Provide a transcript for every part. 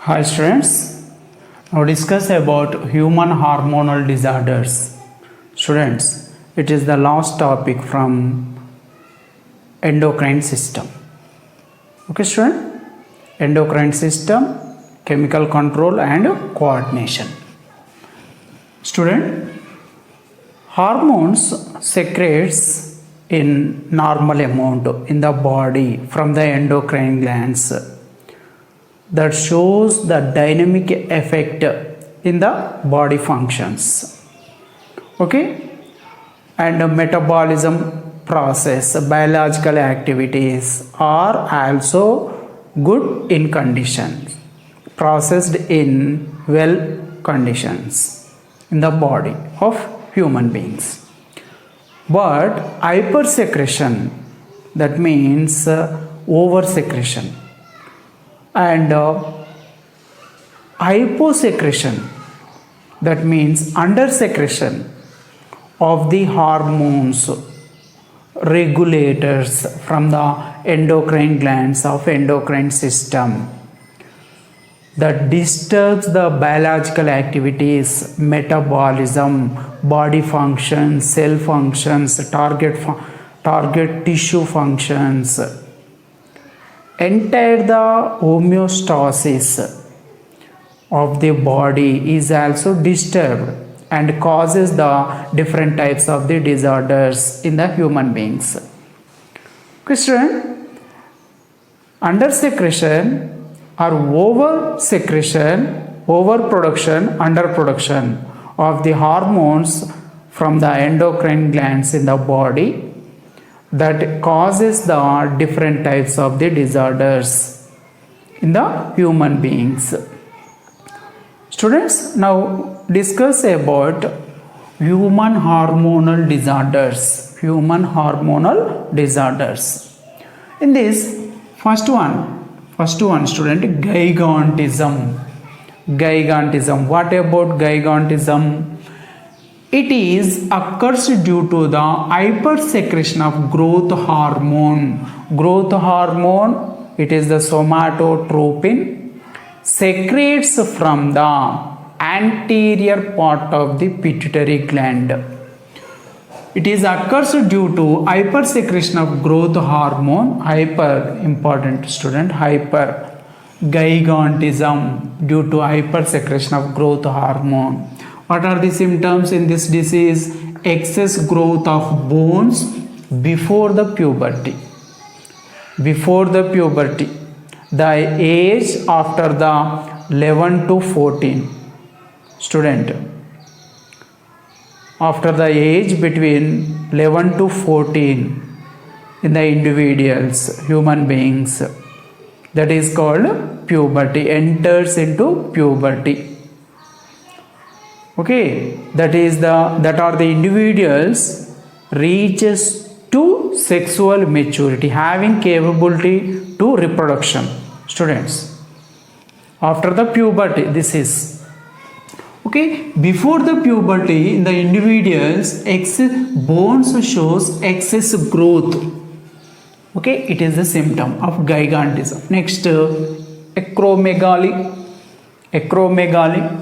Hi students, now discuss about human hormonal disorders. Students, it is the last topic from endocrine system. Okay student, endocrine system, chemical control and coordination. Student, hormones secretes in normal amount in the body from the endocrine glands that shows the dynamic effect in the body functions. Okay, and the metabolism process, biological activities are also good in conditions, processed in well conditions in the body of human beings. But hypersecretion, that means oversecretion, and hyposecretion, that means undersecretion of the hormones regulators from the endocrine glands of endocrine system, that disturbs the biological activities, metabolism, body functions, cell functions, target tissue functions, entire the homeostasis of the body is also disturbed and causes the different types of the disorders in the human beings. Question: undersecretion or oversecretion, overproduction, underproduction of the hormones from the endocrine glands in the body that causes the different types of the disorders in the human beings. Students, now discuss about human hormonal disorders. Human hormonal disorders. In this, first one student, gigantism. Gigantism. What about gigantism? It is occurs due to the hypersecretion of growth hormone. Growth hormone, it is the somatotropin, secretes from the anterior part of the pituitary gland. It is occurs due to hypersecretion of growth hormone. Hyper, important student, hyper. Gigantism due to hypersecretion of growth hormone. What are the symptoms in this disease? Excess growth of bones before the puberty. Before the puberty. The age after the 11 to 14. Student. After the age between 11 to 14 in the individuals, human beings, that is called puberty, enters into puberty. Okay, that are the individuals reaches to sexual maturity, having capability to reproduction. Students, after the puberty, this is okay. Before the puberty, in the individuals, bones shows excess growth. Okay, it is a symptom of gigantism. Next, acromegaly. Acromegaly.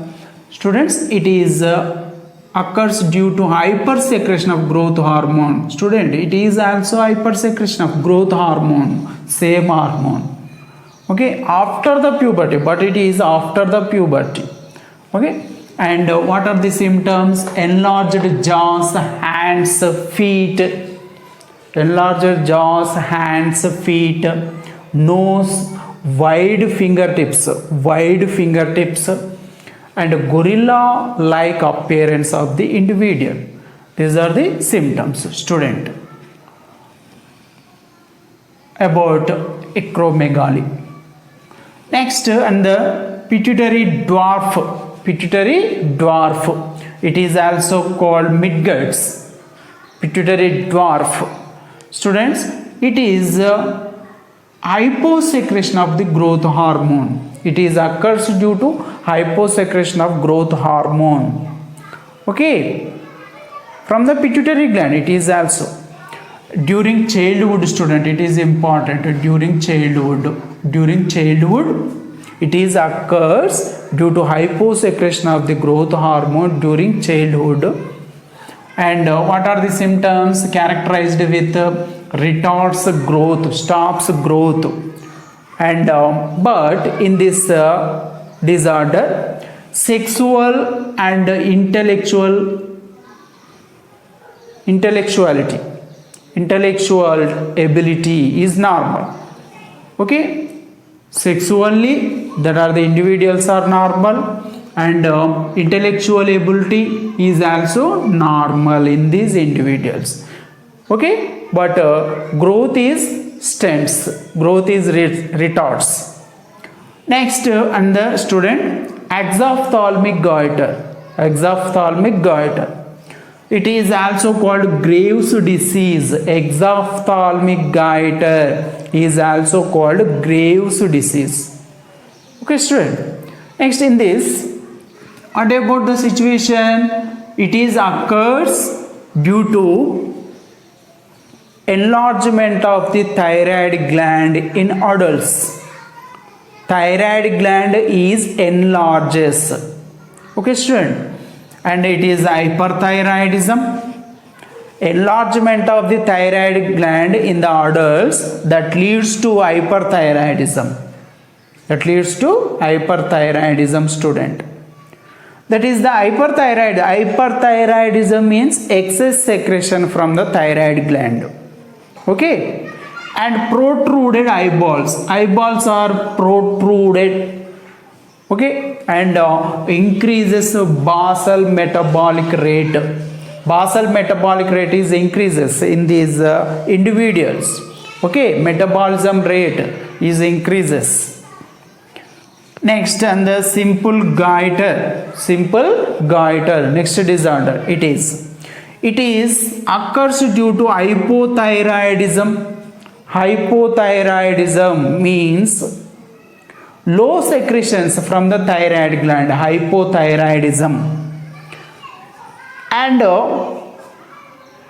Students, it is occurs due to hypersecretion of growth hormone. Student, it is also hypersecretion of growth hormone, same hormone. Okay, after the puberty, but it is after the puberty. Okay, and what are the symptoms? Enlarged jaws, hands, feet. Enlarged jaws, hands, feet, nose, wide fingertips, and gorilla-like appearance of the individual. These are the symptoms, student, about acromegaly. Next, and the pituitary dwarf. Pituitary dwarf. It is also called midgets. Pituitary dwarf. Students, it is hyposecretion of the growth hormone. It is occurs due to hyposecretion of growth hormone. Okay, from the pituitary gland. It is also during childhood, student, it is important. During childhood It is occurs due to hyposecretion of the growth hormone during childhood. And what are the symptoms? Characterized with retards growth, stops growth. And but in this disorder, sexual and intellectual ability is normal. Okay, sexually, that are the individuals are normal, and intellectual ability is also normal in these individuals. Okay, but growth is stunts, growth is retards. Next, under student, exophthalmic goiter. It is also called Graves' disease. Exophthalmic goiter is also called Graves' disease. Okay, student. Next, in this, what about the situation? It is occurs due to enlargement of the thyroid gland in adults. Thyroid gland is enlarges. Okay, student. And it is hyperthyroidism. Enlargement of the thyroid gland in the adults that leads to hyperthyroidism. Student. That is the hyperthyroid. Hyperthyroidism means excess secretion from the thyroid gland. Okay. And protruded eyeballs. Eyeballs are protruded. Okay. And increases basal metabolic rate. Basal metabolic rate is increases in these individuals. Okay. Metabolism rate is increases. Next, and the simple goiter. Next disorder, it is occurs due to hypothyroidism. Hypothyroidism means low secretions from the thyroid gland. Hypothyroidism. And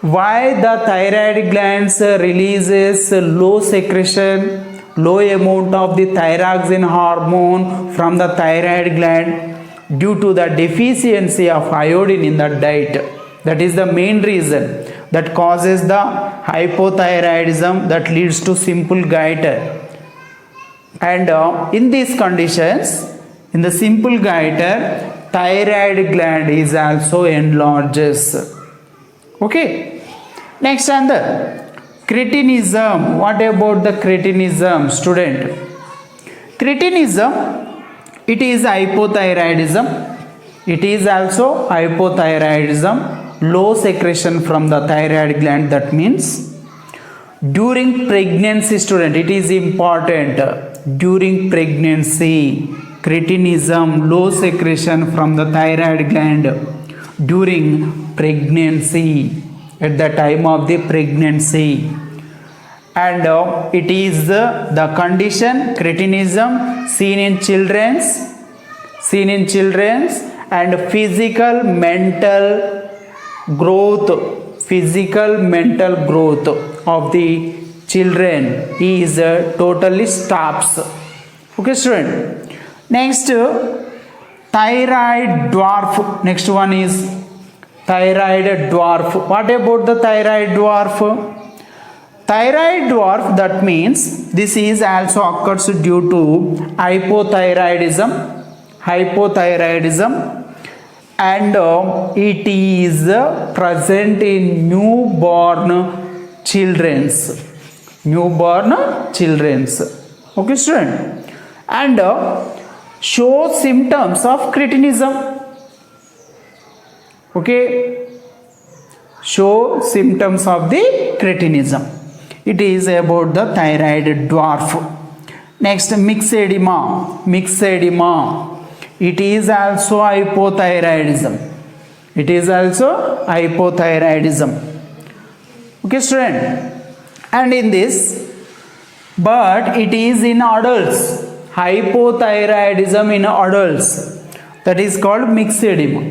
why the thyroid glands releases low secretion, low amount of the thyroxine hormone from the thyroid gland? Due to the deficiency of iodine in the diet. That is the main reason that causes the hypothyroidism that leads to simple goiter. And in these conditions, in the simple goiter, thyroid gland is also enlarges. Okay. Next, and the cretinism. What about the cretinism, student? Cretinism, it is hypothyroidism. It is also hypothyroidism. Low secretion from the thyroid gland. That means during pregnancy, student, it is important. During pregnancy, cretinism, low secretion from the thyroid gland during pregnancy, at the time of the pregnancy. And it is the condition, cretinism, seen in children's, and physical mental growth of the children is totally stops. Okay, student. Next, thyroid dwarf. Next one is thyroid dwarf. What about the thyroid dwarf? Thyroid dwarf, that means this is also occurs due to hypothyroidism, and it is present in newborn children's. Okay, student. And show symptoms of cretinism. Okay, show symptoms of the cretinism. It is about the thyroid dwarf. Next, myxedema. It is also hypothyroidism. Okay, student. And in this, but it is in adults. Hypothyroidism in adults. That is called myxedema.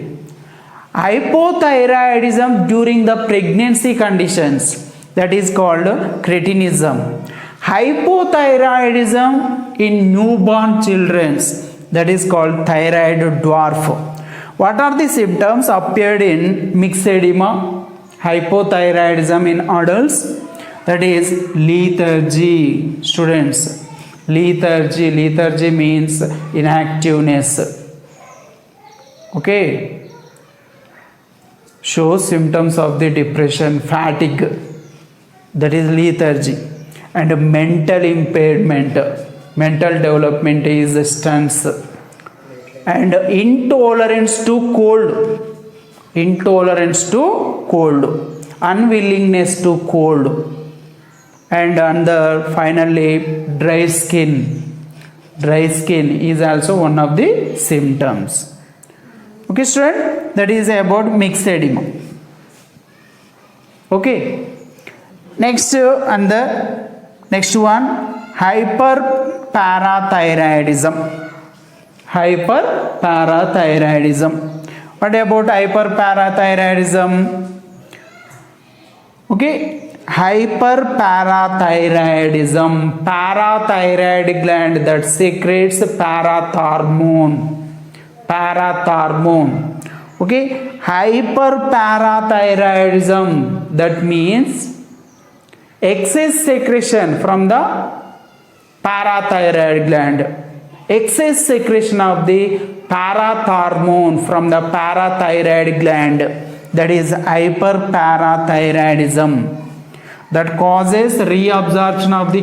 Hypothyroidism during the pregnancy conditions. That is called cretinism. hypothyroidism in newborn children, that is called thyroid dwarf. What are the symptoms appeared in mixed edema? Hypothyroidism in adults, that is lethargy. Students, lethargy means inactiveness. Okay, shows symptoms of the depression, fatigue, that is lethargy. And mental impairment, mental development is stunts. And intolerance to cold, unwillingness to cold. And finally dry skin is also one of the symptoms. Okay student, that is about mixed edema. Okay, next next one, hyperparathyroidism. What about hyperparathyroidism? Okay, hyperparathyroidism, parathyroid gland that secretes parathormone. Okay, hyperparathyroidism, that means excess secretion from the parathyroid gland, excess secretion of the parathormone from the parathyroid gland, that is hyperparathyroidism, that causes reabsorption of the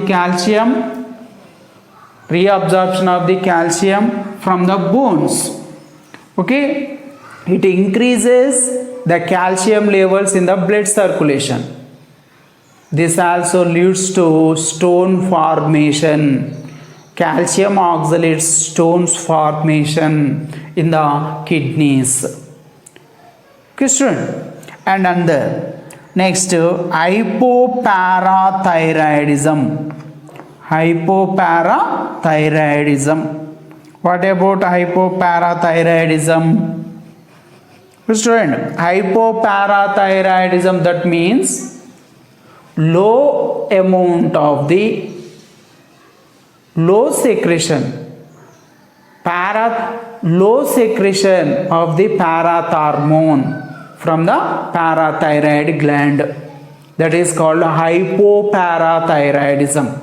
calcium from the bones. Okay, it increases the calcium levels in the blood circulation. This also leads to stone formation, calcium oxalate stones formation in the kidneys. Okay student, and next, hypoparathyroidism. What about hypoparathyroidism? Student, hypoparathyroidism, that means low secretion of the parathormone from the parathyroid gland, that is called hypoparathyroidism.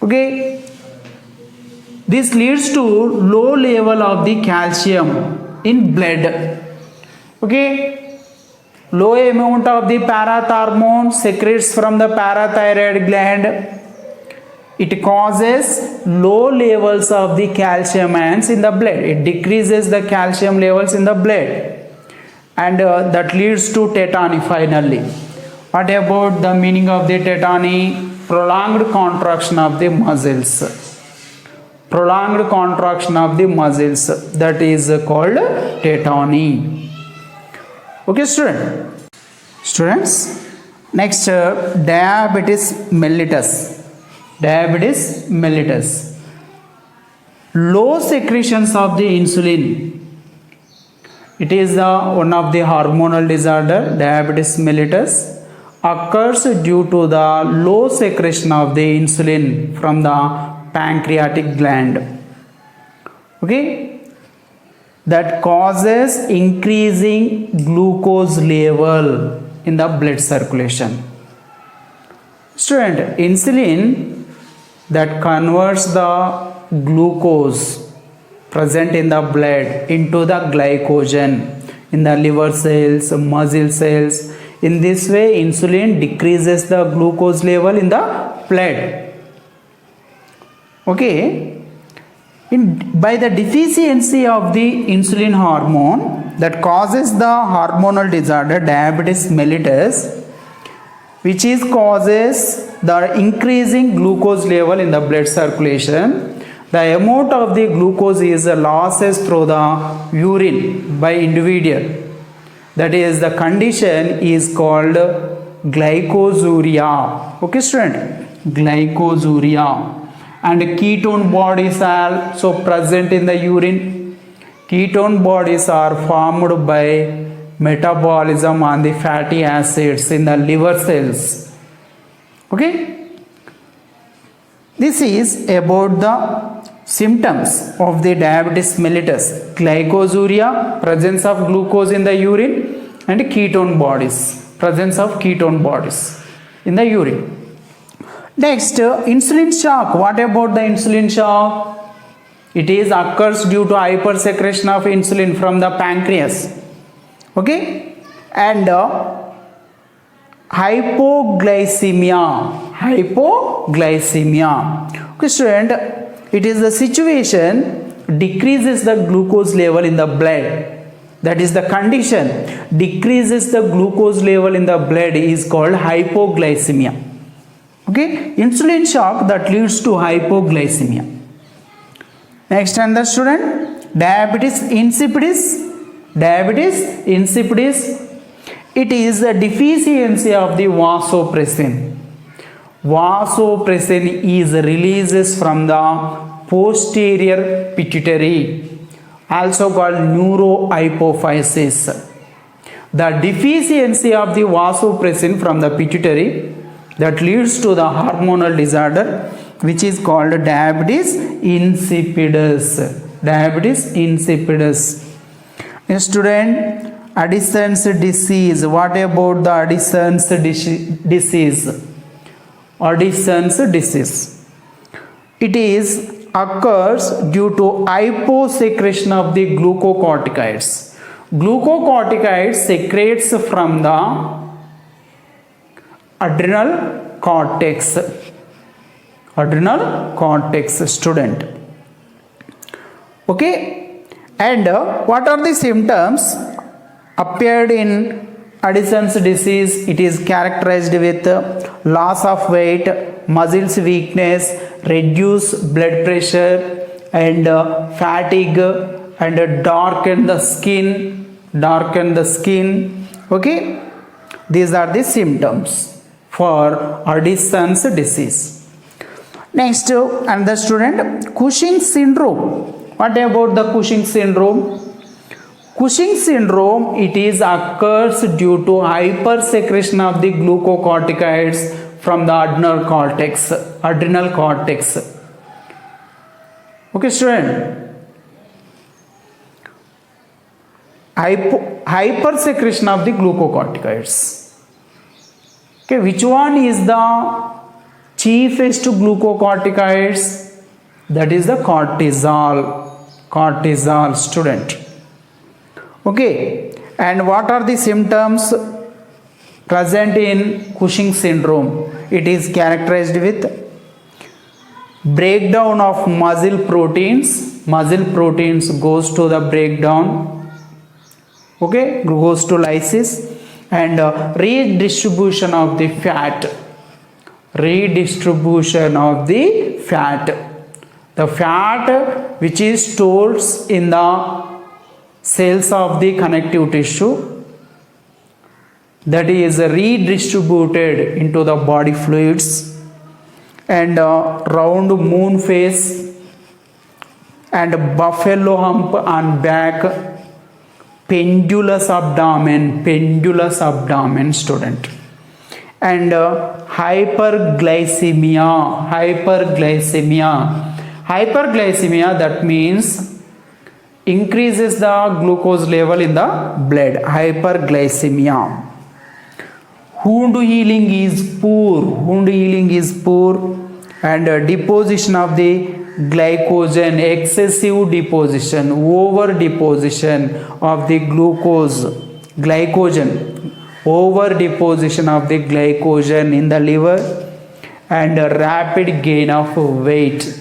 Okay, this leads to low level of the calcium in blood. Okay, low amount of the parathormone secretes from the parathyroid gland. It causes low levels of the calcium ions in the blood. It decreases the calcium levels in the blood, and that leads to tetany finally. What about the meaning of the tetany? Prolonged contraction of the muscles. That is called tetany. Okay students, next, diabetes mellitus. Low secretions of the insulin. It is one of the hormonal disorder. Diabetes mellitus occurs due to the low secretion of the insulin from the pancreatic gland. Okay, that causes increasing glucose level in the blood circulation. Student, insulin that converts the glucose present in the blood into the glycogen in the liver cells, muscle cells. In this way, insulin decreases the glucose level in the blood. Okay, by the deficiency of the insulin hormone that causes the hormonal disorder diabetes mellitus, which is causes the increasing glucose level in the blood circulation. The amount of the glucose is losses through the urine by individual. That is, the condition is called glycosuria. Okay student, glycosuria. And ketone bodies are so present in the urine. Ketone bodies are formed by metabolism on the fatty acids in the liver cells. Okay, This is about the symptoms of the diabetes mellitus: glycosuria, presence of glucose in the urine, and ketone bodies, presence of ketone bodies in the urine. Next, insulin shock. What about the insulin shock? It is occurs due to hypersecretion of insulin from the pancreas. Okay, and hypoglycemia. Okay, student, it is the situation decreases the glucose level in the blood. That is the condition. Decreases the glucose level in the blood is called hypoglycemia. Okay, insulin shock that leads to hypoglycemia. Next, another student, diabetes insipidus. Diabetes insipidus, it is the deficiency of the vasopressin. Vasopressin is releases from the posterior pituitary, also called neurohypophysis. The deficiency of the vasopressin from the pituitary that leads to the hormonal disorder, which is called diabetes insipidus. Diabetes insipidus. Student, Addison's disease. What about the Addison's disease? Addison's disease. It is occurs due to hyposecretion of the glucocorticoids. Glucocorticoids secretes from the adrenal cortex. Adrenal cortex, student. Okay, and what are the symptoms appeared in Addison's disease? It is characterized with loss of weight, muscles weakness, reduced blood pressure, and fatigue, and darken the skin. Okay, these are the symptoms for Addison's disease. Next, another student, Cushing's syndrome. What about the Cushing syndrome? Cushing syndrome, it is occurs due to hypersecretion of the glucocorticoids from the adrenal cortex. Okay, student, hypersecretion of the glucocorticoids. Okay, which one is the chiefest glucocorticoids? That is the cortisol, student. Okay, and what are the symptoms present in Cushing syndrome? It is characterized with breakdown of muscle proteins. Muscle proteins goes to the breakdown. Okay, goes to lysis, and redistribution of the fat. The fat which is stored in the cells of the connective tissue, that is redistributed into the body fluids, and round moon face and buffalo hump on back, pendulous abdomen, student, and hyperglycemia, that means increases the glucose level in the blood. Hyperglycemia. Wound healing is poor, and deposition of the glycogen, excessive deposition, over deposition of the glycogen, over deposition of the glycogen in the liver, and rapid gain of weight.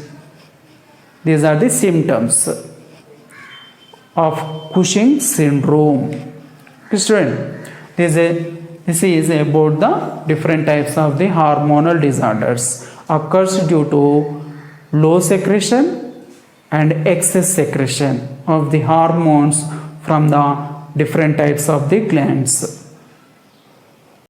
These are the symptoms of Cushing syndrome. Student, this is about the different types of the hormonal disorders. Occurs due to low secretion and excess secretion of the hormones from the different types of the glands.